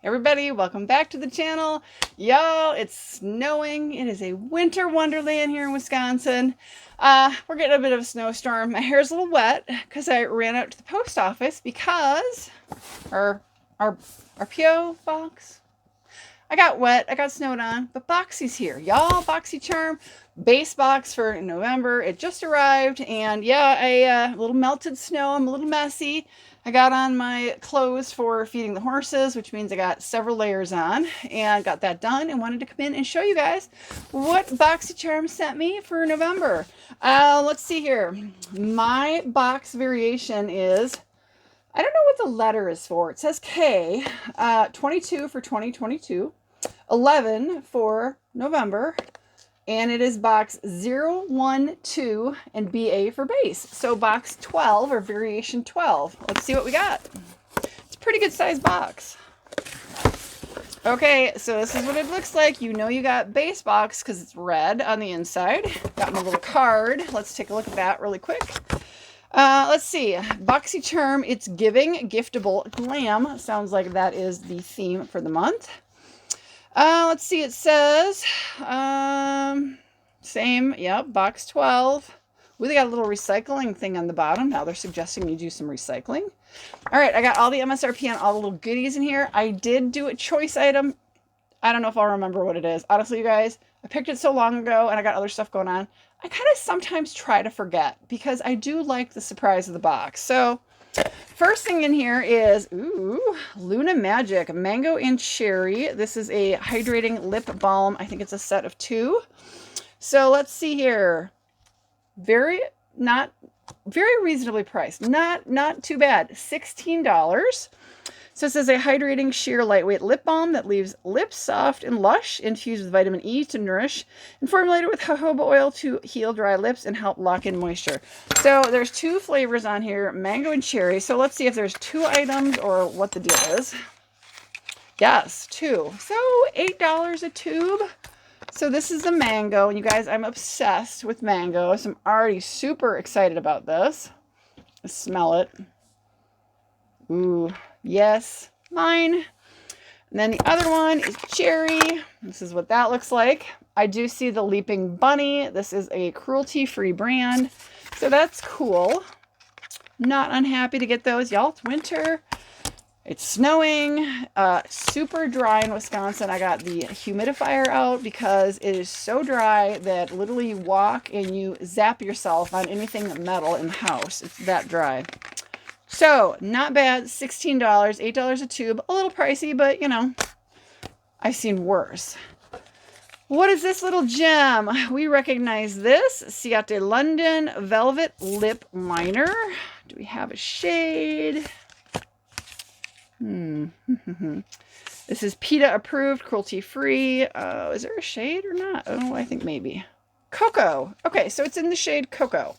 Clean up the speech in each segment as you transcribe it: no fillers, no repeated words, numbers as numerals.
Everybody, welcome back to the channel. Y'all, it's snowing. It is a winter wonderland here in Wisconsin. We're getting a bit of a snowstorm. My hair's a little wet because I ran out to the post office because our PO box, I got wet, I got snowed on, but Boxy's here. Y'all, Boxycharm base box for November. It just arrived, and yeah, a little melted snow. I'm a little messy. I got on my clothes for feeding the horses, which means I got several layers on, and got that done and wanted to come in and show you guys what Boxycharm sent me for November. Let's see here. My box variation is, I don't know what the letter is for. It says K, 22 for 2022, 11 for November, and it is box 012 and BA for base. So box 12 or variation 12. Let's see what we got. It's a pretty good size box. Okay, so this is what it looks like. You know you got base box because it's red on the inside. Got my little card. Let's take a look at that really quick. Let's see. Boxycharm, It's Giving Giftable Glam. Sounds like that is the theme for the month. Let's see. It says, same, yep, box 12. Ooh, they got a little recycling thing on the bottom. Now they're suggesting you do some recycling. All right, I got all the MSRP on all the little goodies in here. I did do a choice item. I don't know if I'll remember what it is. Honestly, you guys, I picked it so long ago and I got other stuff going on. I kind of sometimes try to forget because I do like the surprise of the box. So first thing in here is, ooh, Luna Magic Mango and Cherry. This is a hydrating lip balm. I think it's a set of 2. So let's see here. Very reasonably priced. Not too bad. $16. So it says a hydrating sheer lightweight lip balm that leaves lips soft and lush, infused with vitamin E to nourish, and formulated with jojoba oil to heal dry lips and help lock in moisture. So there's 2 flavors on here, mango and cherry. So let's see if there's 2 items or what the deal is. Yes, 2. So $8 a tube. So this is the mango, and you guys, I'm obsessed with mango, so I'm already super excited about this. Smell it. Ooh, yes, mine. And then the other one is cherry. This is what that looks like. I do see the Leaping Bunny. This is a cruelty-free brand, so that's cool. Not unhappy to get those. Y'all, it's winter. It's snowing, super dry in Wisconsin. I got the humidifier out because it is so dry that literally you walk and you zap yourself on anything metal in the house. It's that dry. So, not bad. $16, $8 a tube. A little pricey, but, you know, I've seen worse. What is this little gem? We recognize this. Ciate London Velvet Lip Liner. Do we have a shade? This is PETA approved, cruelty free. Is there a shade or not? Oh, I think maybe. Cocoa. Okay, so it's in the shade Cocoa.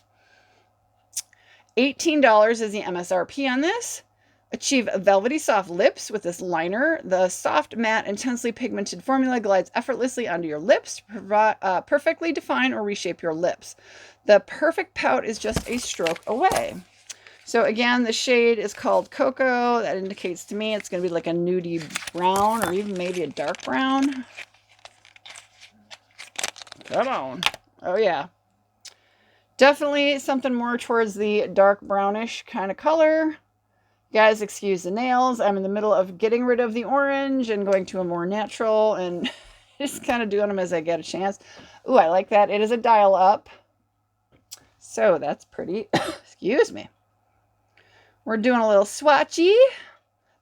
$18 is the MSRP on this. Achieve velvety soft lips with this liner. The soft, matte, intensely pigmented formula glides effortlessly onto your lips to perfectly define or reshape your lips. The perfect pout is just a stroke away. So again, the shade is called Cocoa. That indicates to me it's going to be like a nudie brown or even maybe a dark brown. Come on. Oh, yeah. Definitely something more towards the dark brownish kind of color. Guys, excuse the nails. I'm in the middle of getting rid of the orange and going to a more natural and just kind of doing them as I get a chance. Ooh, I like that. It is a dial up. So that's pretty. Excuse me. We're doing a little swatchy.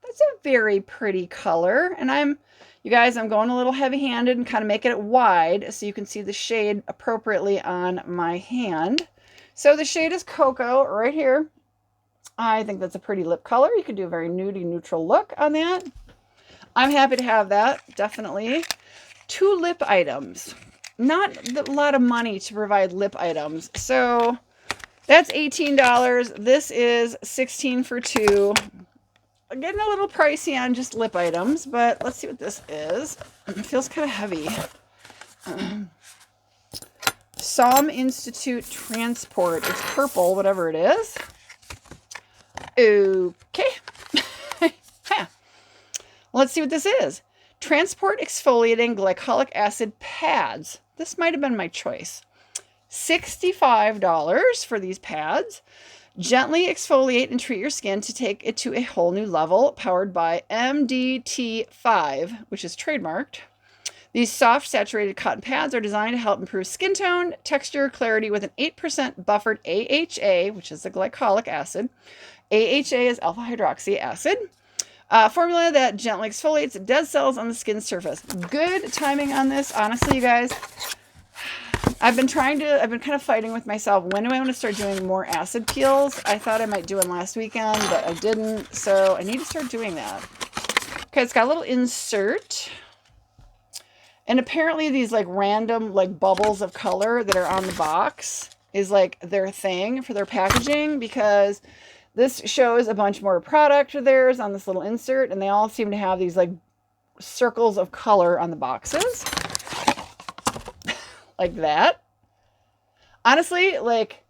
That's a very pretty color. And you guys, I'm going a little heavy-handed and kind of making it wide so you can see the shade appropriately on my hand. So the shade is Cocoa right here. I think that's a pretty lip color. You could do a very nudie neutral look on that. I'm happy to have that, definitely. 2 lip items. Not a lot of money to provide lip items. So that's $18. This is $16 for 2. Getting a little pricey on just lip items, but let's see what this is. It feels kind of heavy. Psalm Institute Transport. It's purple, whatever it is. Okay. Let's see what this is. Transport Exfoliating Glycolic Acid Pads. This might have been my choice. $65 for these pads. Gently exfoliate and treat your skin to take it to a whole new level, powered by MDT5, which is trademarked. These soft, saturated cotton pads are designed to help improve skin tone, texture, clarity with an 8% buffered AHA, which is the glycolic acid. AHA is alpha hydroxy acid. Formula that gently exfoliates dead cells on the skin surface. Good timing on this. Honestly, you guys, I've been kind of fighting with myself. When do I want to start doing more acid peels? I thought I might do them last weekend, but I didn't. So I need to start doing that. Okay, it's got a little insert. And apparently these like random like bubbles of color that are on the box is like their thing for their packaging, because this shows a bunch more product of theirs on this little insert, and they all seem to have these like circles of color on the boxes. Like that. Honestly, like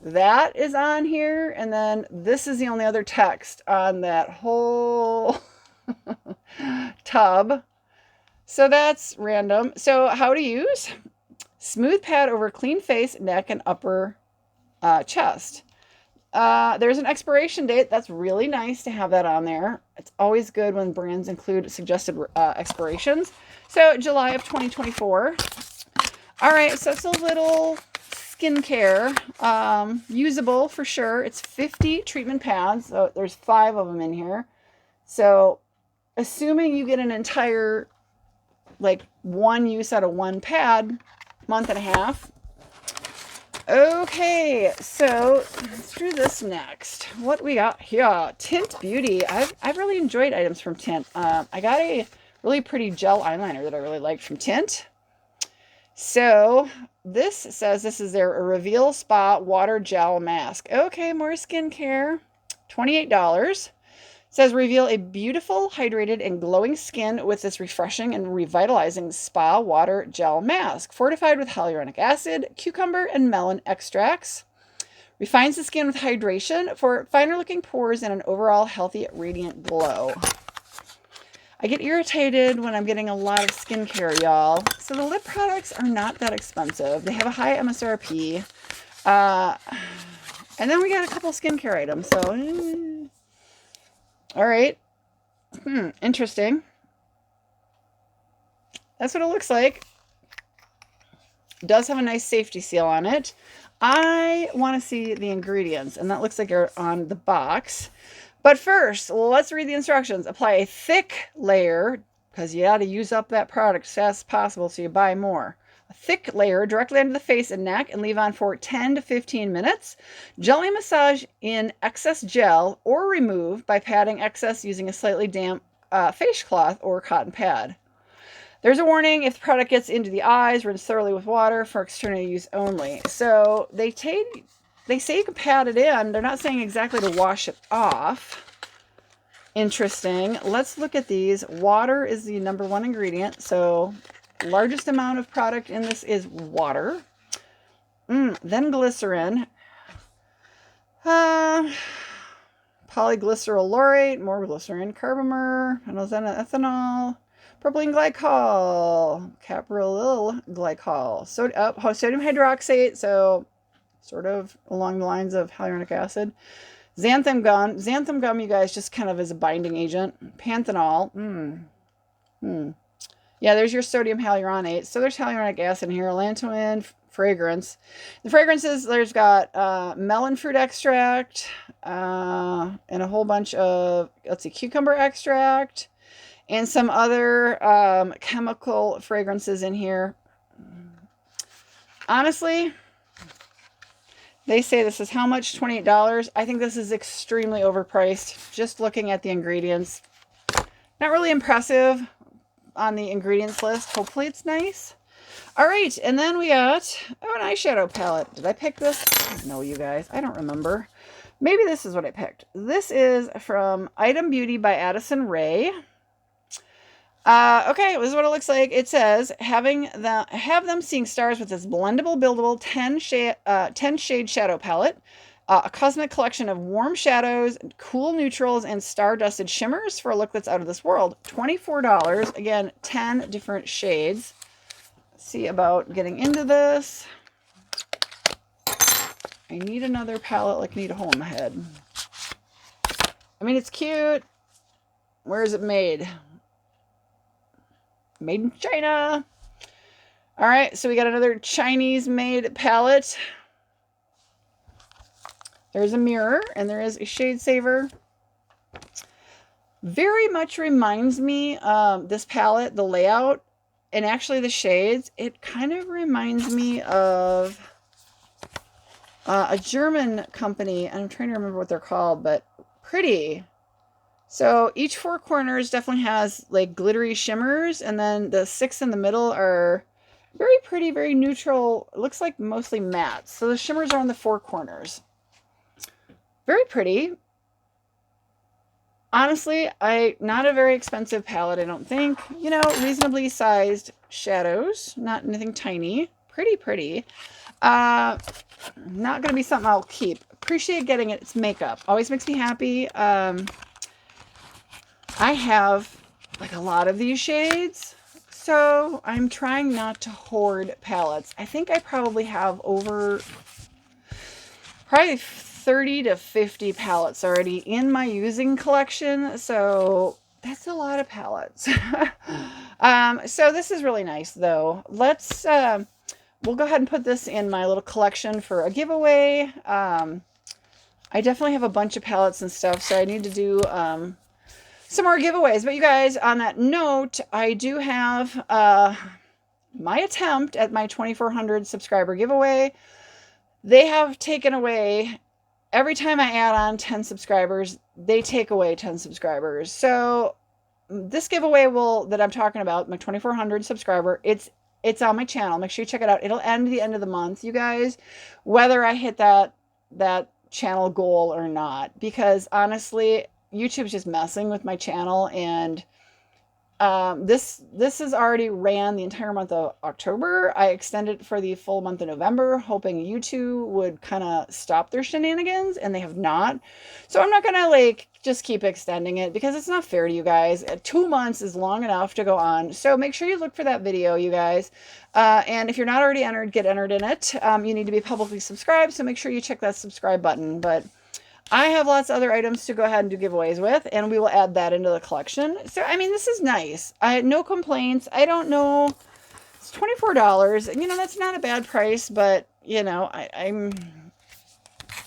that is on here, and then this is the only other text on that whole tub. So that's random. So how to use. Smooth pad over clean face, neck, and upper chest. There's an expiration date. That's really nice to have that on there. It's always good when brands include suggested expirations. So July of 2024. All right, so it's a little skincare, usable for sure. It's 50 treatment pads. So there's 5 of them in here. So assuming you get an entire, like, one use out of one pad, month and a half. Okay, so let's do this next. What we got here? Tint Beauty. I've really enjoyed items from Tint. I got a really pretty gel eyeliner that I really liked from Tint. So this says this is their Reveal Spa Water Gel Mask. Okay, more skincare. $28. Says reveal a beautiful, hydrated, and glowing skin with this refreshing and revitalizing spa water gel mask, fortified with hyaluronic acid, cucumber, and melon extracts. Refines the skin with hydration for finer looking pores and an overall healthy, radiant glow. I get irritated when I'm getting a lot of skincare, y'all. So the lip products are not that expensive. They have a high MSRP. And then we got a couple skincare items. So, all right. Interesting. That's what it looks like. It does have a nice safety seal on it. I want to see the ingredients, and that looks like they're on the box. But first, let's read the instructions. Apply a thick layer, because you got to use up that product as fast as possible so you buy more. A thick layer directly under the face and neck, and leave on for 10 to 15 minutes. Gently massage in excess gel or remove by patting excess using a slightly damp face cloth or cotton pad. There's a warning: if the product gets into the eyes, rinse thoroughly with water for external use only. So they say you can pat it in. They're not saying exactly to wash it off. Interesting. Let's look at these. Water is the #1 ingredient. So largest amount of product in this is water. Then glycerin. Polyglycerol laurate, more glycerin, carbomer, ethanol, propylene glycol, caprylyl glycol, sodium hydroxate, so sort of along the lines of hyaluronic acid. Xanthan gum. Xanthan gum, you guys, just kind of as a binding agent. Panthenol. Yeah, there's your sodium hyaluronate. So there's hyaluronic acid in here. Lanolin, fragrance. The fragrances, there's got melon fruit extract and a whole bunch of, cucumber extract and some other chemical fragrances in here. Honestly, they say this is how much? $28. I think this is extremely overpriced. Just looking at the ingredients. Not really impressive on the ingredients list. Hopefully it's nice. All right, and then we got an eyeshadow palette. Did I pick this? No, you guys. I don't remember. Maybe this is what I picked. This is from Item Beauty by Addison Rae. Okay, this is what it looks like. It says, have them seeing stars with this blendable, buildable 10 shade shadow palette. A cosmic collection of warm shadows, cool neutrals, and star-dusted shimmers for a look that's out of this world. $24. Again, 10 different shades. Let's see about getting into this. I need another palette like I need a hole in my head. I mean, it's cute. Where is it made? Made in China. All right, so we got another Chinese-made palette. There's a mirror, and there is a shade saver. Very much reminds me of this palette, the layout, and actually the shades. It kind of reminds me of a German company. I'm trying to remember what they're called, but pretty. So each four corners definitely has like glittery shimmers, and then the six in the middle are very pretty, very neutral. It looks like mostly matte. So the shimmers are on the four corners. Very pretty. Honestly, not a very expensive palette, I don't think. You know, reasonably sized shadows, not anything tiny. Pretty, pretty. Not going to be something I'll keep. Appreciate getting it. It's makeup. Always makes me happy. I have like a lot of these shades, so I'm trying not to hoard palettes. I think I probably have over probably 30 to 50 palettes already in my using collection, so that's a lot of palettes. So this is really nice though. Let's we'll go ahead and put this in my little collection for a giveaway. I definitely have a bunch of palettes and stuff, so I need to do some more giveaways. But you guys, on that note, I do have my attempt at my 2,400 subscriber giveaway. They have taken away, every time I add on 10 subscribers, they take away 10 subscribers. So this giveaway that I'm talking about, my 2,400 subscriber, it's on my channel. Make sure you check it out. It'll end the end of the month, you guys, whether I hit that channel goal or not, because honestly, YouTube's just messing with my channel, and this has already ran the entire month of October. I extended it for the full month of November, hoping YouTube would kind of stop their shenanigans, and they have not. So I'm not gonna like just keep extending it because it's not fair to you guys. 2 months is long enough to go on. So make sure you look for that video, you guys. And if you're not already entered, get entered in it. You need to be publicly subscribed, so make sure you check that subscribe button. But I have lots of other items to go ahead and do giveaways with, and we will add that into the collection. So, I mean, this is nice. I had no complaints. I don't know. It's $24. You know, that's not a bad price, but, you know,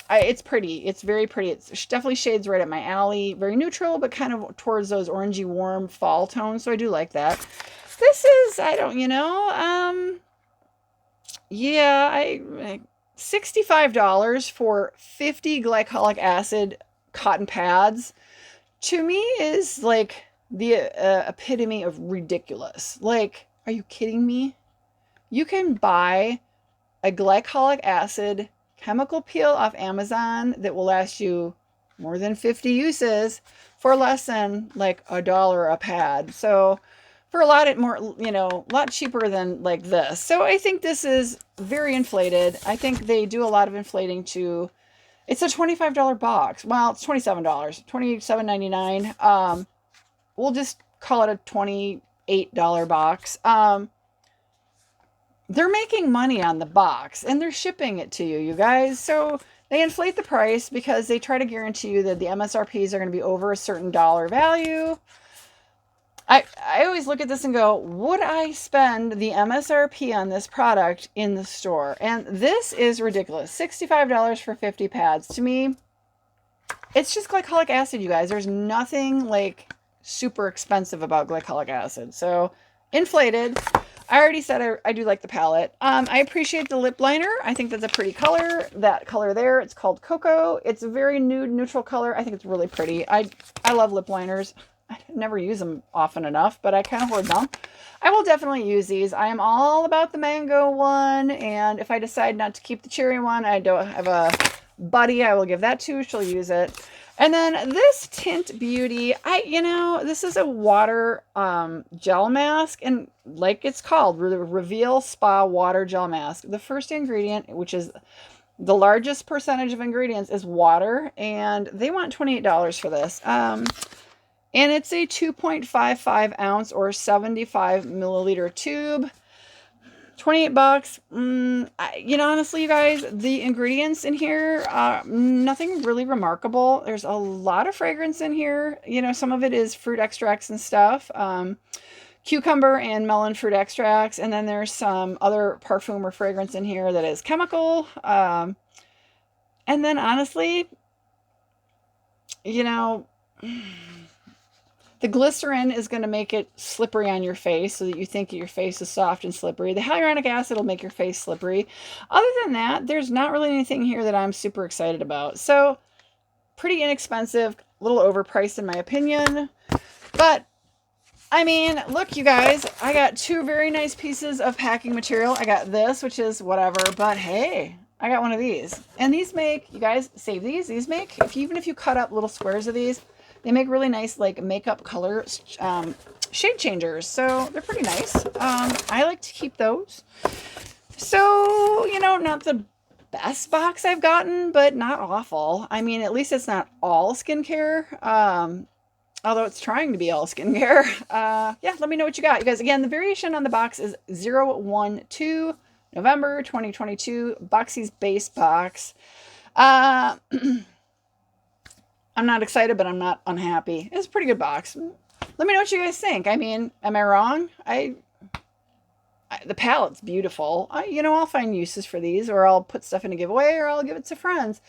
it's pretty. It's very pretty. It's definitely shades right at my alley. Very neutral, but kind of towards those orangey warm fall tones, so I do like that. This is, yeah, $65 for 50 glycolic acid cotton pads to me is like the epitome of ridiculous. Like, are you kidding me? You can buy a glycolic acid chemical peel off Amazon that will last you more than 50 uses for less than like $1 a pad. So for a lot more, you know, a lot cheaper than like this. So I think this is very inflated. I think they do a lot of inflating to, it's a $25 box. Well, it's $27, $27.99. We'll just call it a $28 box. They're making money on the box and they're shipping it to you, you guys. So they inflate the price because they try to guarantee you that the MSRPs are going to be over a certain dollar value. I always look at this and go, would I spend the MSRP on this product in the store? And this is ridiculous. $65 for 50 pads. To me, it's just glycolic acid, you guys. There's nothing like super expensive about glycolic acid. So inflated. I already said I do like the palette. I appreciate the lip liner. I think that's a pretty color. That color there, it's called Cocoa. It's a very nude, neutral color. I think it's really pretty. I love lip liners. I never use them often enough, but I kind of hoard them. I will definitely use these. I am all about the mango one, and if I decide not to keep the cherry one, I don't have a buddy I will give that to. She'll use it. And then this Tint Beauty, this is a water gel mask, and like it's called, the Reveal Spa Water Gel Mask. The first ingredient, which is The largest percentage of ingredients is water, and they want $28 for this. And it's a 2.55 ounce or 75 milliliter tube. 28 bucks. You know, honestly, you guys, the ingredients in here, nothing really remarkable. There's a lot of fragrance in here. You know, some of it is fruit extracts and stuff. Cucumber and melon fruit extracts. And then there's some other perfume or fragrance in here that is chemical. And then honestly, you know, the glycerin is going to make it slippery on your face so that you think your face is soft and slippery. The hyaluronic acid will make your face slippery. Other than that, there's not really anything here that I'm super excited about. So pretty inexpensive, a little overpriced in my opinion. But I mean, look, you guys, I got two very nice pieces of packing material. I got this, which is whatever, but hey, I got one of these. And these make, you guys, save these. These make, even if you cut up little squares of these, they make really nice, like, makeup color shade changers. So they're pretty nice. I like to keep those. So, you know, not the best box I've gotten, but not awful. I mean, at least it's not all skincare. Although it's trying to be all skincare. Yeah, let me know what you got. You guys, again, the variation on the box is 012 November 2022. Boxy's base box. I'm not excited, but I'm not unhappy. It's a pretty good box. Let me know what you guys think. I mean, am I wrong? The palette's beautiful. You know, I'll find uses for these, or I'll put stuff in a giveaway, or I'll give it to friends.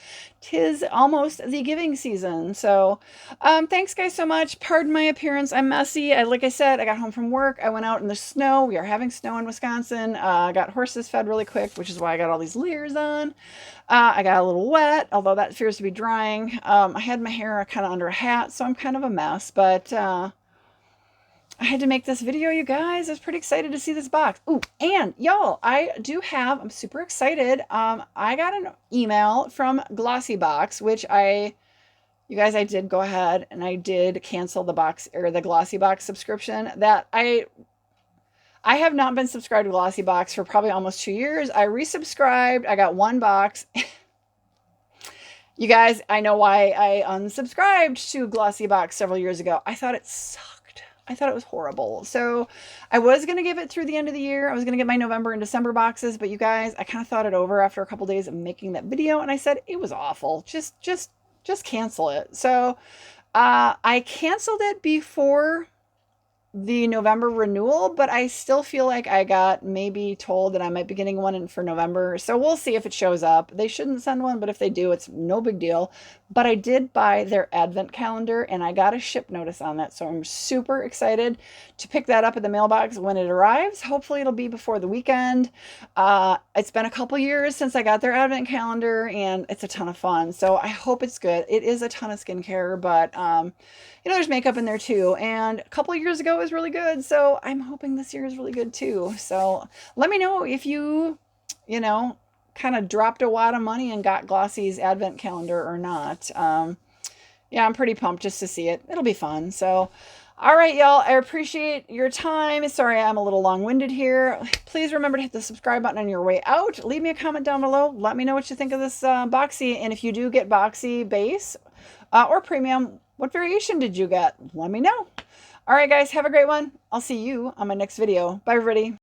'Tis almost the giving season. So, thanks guys so much. Pardon my appearance. I'm messy. Like I said, I got home from work. I went out in the snow. We are having snow in Wisconsin. I got horses fed really quick, which is why I got all these layers on. I got a little wet, although that appears to be drying. I had my hair kind of under a hat, so I'm kind of a mess, but, I had to make this video, you guys. I was pretty excited to see this box. Ooh, and y'all, I'm super excited. I got an email from Glossybox, which you guys, I did go ahead and I did cancel the box or the Glossybox subscription that I have not been subscribed to Glossybox for probably almost 2 years. I resubscribed. I got one box. You guys, I know why I unsubscribed to Glossybox several years ago. I thought it sucked. I thought it was horrible. So I was going to give it through the end of the year. I was going to get my November and December boxes, but you guys, I kind of thought it over after a couple days of making that video. And I said, it was awful. Just cancel it. So, I canceled it before the November renewal, but I still feel like I got maybe told that I might be getting one in for November. So we'll see if it shows up. They shouldn't send one, but if they do, it's no big deal. But I did buy their advent calendar and I got a ship notice on that. So I'm super excited to pick that up at the mailbox when it arrives. Hopefully it'll be before the weekend. It's been a couple years since I got their advent calendar and it's a ton of fun. So I hope it's good. It is a ton of skincare, but, you know, there's makeup in there too. And a couple of years ago it was really good. So I'm hoping this year is really good too. So let me know if you know, kind of dropped a wad of money and got Glossy's advent calendar or not. Yeah, I'm pretty pumped just to see it. It'll be fun. So, all right, y'all, I appreciate your time. Sorry, I'm a little long-winded here. Please remember to hit the subscribe button on your way out. Leave me a comment down below. Let me know what you think of this Boxy. And if you do get Boxy base or premium, what variation did you get? Let me know. All right, guys, have a great one. I'll see you on my next video. Bye, everybody.